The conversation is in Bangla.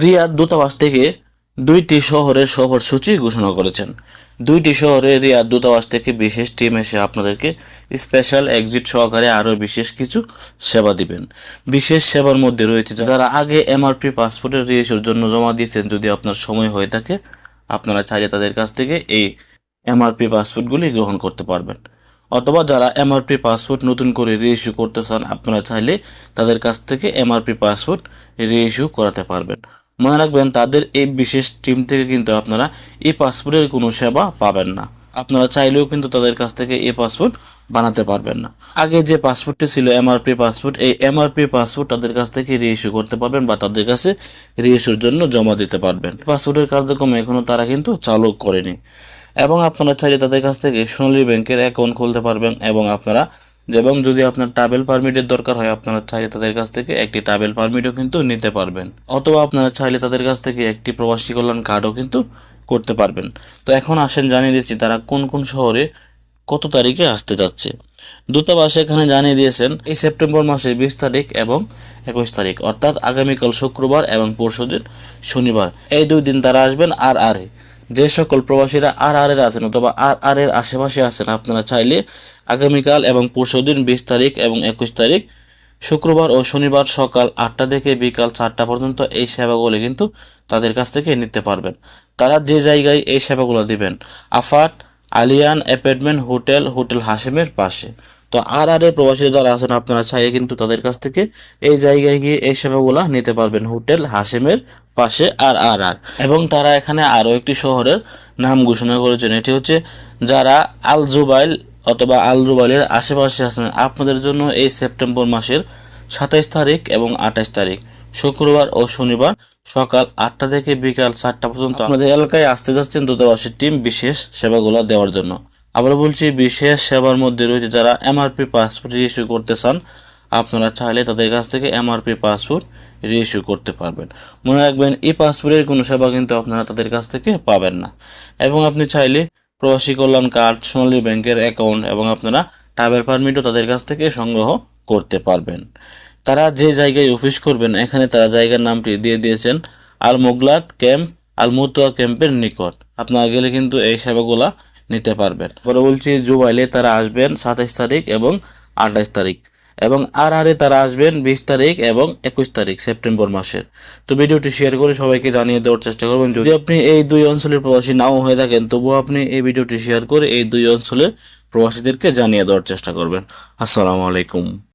রিয়াদ দূতাবাস থেকে 2টি শহরের সফরসূচি ঘোষণা করেছেন। 2টি শহরে রিয়াদ দূতাবাস থেকে বিশেষ টিম এসে আপনাদেরকে স্পেশাল এক্সিট সহকারে আরও বিশেষ কিছু সেবা দিবেন। বিশেষ সেবার মধ্যে রয়েছে যারা আগে এমআরপি পাসপোর্টের রিইস্যুর জন্য জমা দিয়েছেন, যদি আপনার সময় হয়ে থাকে আপনারা চাইলে তাদের কাছ থেকে এই এমআরপি পাসপোর্টগুলি গ্রহণ করতে পারবেন। অথবা যারা এমআরপি পাসপোর্ট নতুন করে রিইস্যু করতে চান, আপনারা চাইলে তাদের কাছ থেকে এমআরপি পাসপোর্ট রিইস্যু করাতে পারবেন। মনে রাখবেন, তাদের এই বিশেষ টিম থেকে কিন্তু আপনারা এই পাসপোর্টের কোনো সেবা পাবেন না। আপনারা চাইলেও কিন্তু তাদের কাছ থেকে এই পাসপোর্ট বানাতে পারবেন না। আগে যে পাসপোর্টটি ছিল এমআরপি পাসপোর্ট, এই এমআরপি পাসপোর্ট তাদের কাছ থেকে রিইস্যু করতে পারবেন বা তাদের কাছে রিইস্যুর জন্য জমা দিতে পারবেন। পাসপোর্টের কার্যক্রম এখনও তারা কিন্তু চালু করেনি। এবং আপনারা চাইলে তাদের কাছ থেকে সোনালী ব্যাংকের অ্যাকাউন্ট খুলতে পারবেন। এবং যদি আপনার ট্রাভেল পারমিটের দরকার হয়, আপনারা চাইলে তাদের কাছ থেকে একটি ট্রাভেল পারমিটও কিন্তু নিতে পারবেন। অথবা আপনারা চাইলে তাদের কাছ থেকে একটি প্রবাসী কল্যাণ কার্ডও কিন্তু করতে পারবেন। তো এখন আসেন জানিয়ে দিচ্ছি তারা কোন কোন শহরে কত তারিখে আসতে যাচ্ছে। দূতাবাস এখানে জানিয়ে দিয়েছেন এই সেপ্টেম্বর মাসের 20 তারিখ এবং 21 তারিখ, অর্থাৎ আগামীকাল শুক্রবার এবং পরশুদিন শনিবার, এই 2 দিন তারা আসবেন। আর যে সকল প্রবাসীরা আর আছেন অথবা আর এর আশেপাশে আছেন, আপনারা চাইলে আগামীকাল এবং পরশুদিন 20 তারিখ এবং 21 তারিখ শুক্রবার ও শনিবার সকাল 8টা থেকে বিকাল 4টা পর্যন্ত এই সেবাগুলো কিন্তু তাদের কাছ থেকে নিতে পারবেন। তারা যে জায়গায় এই সেবাগুলো দিবেন, আফাট আলিয়ান অ্যাপার্টমেন্ট হোটেল হাশেমের পাশে। তো এর প্রবাসী যারা আছেন, আপনারা চাইলে কিন্তু তাদের কাছ থেকে এই জায়গায় গিয়ে এই সেবাগুলো নিতে পারবেন, হোটেল হাশেমের পাশে আর। এবং তারা এখানে আরও একটি শহরের নাম ঘোষণা করেছেন, এটি হচ্ছে যারা আল জুবাইল অথবা আল জুবাইলের আশেপাশে আছেন, আপনাদের জন্য এই সেপ্টেম্বর মাসের 27 তারিখ এবং 28 তারিখ শুক্রবার ও শনিবার সকাল 8টা থেকে বিকাল 4টা পর্যন্ত আপনাদের এলাকায় আসতে যাচ্ছেন দূতাবাসের টিম বিশেষ সেবাগুলো দেওয়ার জন্য। আবার বলছি, বিশেষ সেবার মধ্যে রয়েছে যারা এমআরপি পাসপোর্ট রিইস্যু করতে চান, আপনারা চাইলে তাদের কাছ থেকে এমআরপি পাসপোর্ট রিইস্যু করতে পারবেন। মনে রাখবেন, এই পাসপোর্টের কোনো সেবা কিন্তু আপনারা তাদের কাছ থেকে পাবেন না। এবং আপনি চাইলে প্রবাসী কল্যাণ কার্ড, সোনালী ব্যাংকের অ্যাকাউন্ট এবং আপনারা ট্রাভেল পারমিটও তাদের কাছ থেকে সংগ্রহ করতে পারবেন। তারা যে জায়গায় অফিস করবেন, এখানে তারা জায়গার নামটি দিয়ে দিয়েছেন আল মোগলাত ক্যাম্প, আল মুতুয়া ক্যাম্পের নিকট। আপনারা গেলে কিন্তু এই সেবাগুলা নিতে পারবেন। পরে বলছি, জুবাইলে তারা আসবেন 27 তারিখ এবং 28 তারিখ এবং আরে তারা আসবেন 20 তারিখ এবং 21 তারিখ সেপ্টেম্বর মাসের। তো ভিডিওটি শেয়ার করে সবাইকে জানিয়ে দেওয়ার চেষ্টা করবেন। যদি আপনি এই 2 অঞ্চলের প্রবাসী নাও হয়ে থাকেন, তবুও আপনি এই ভিডিওটি শেয়ার করে এই 2 অঞ্চলের প্রবাসীদেরকে জানিয়ে দেওয়ার চেষ্টা করবেন। আসসালামু আলাইকুম।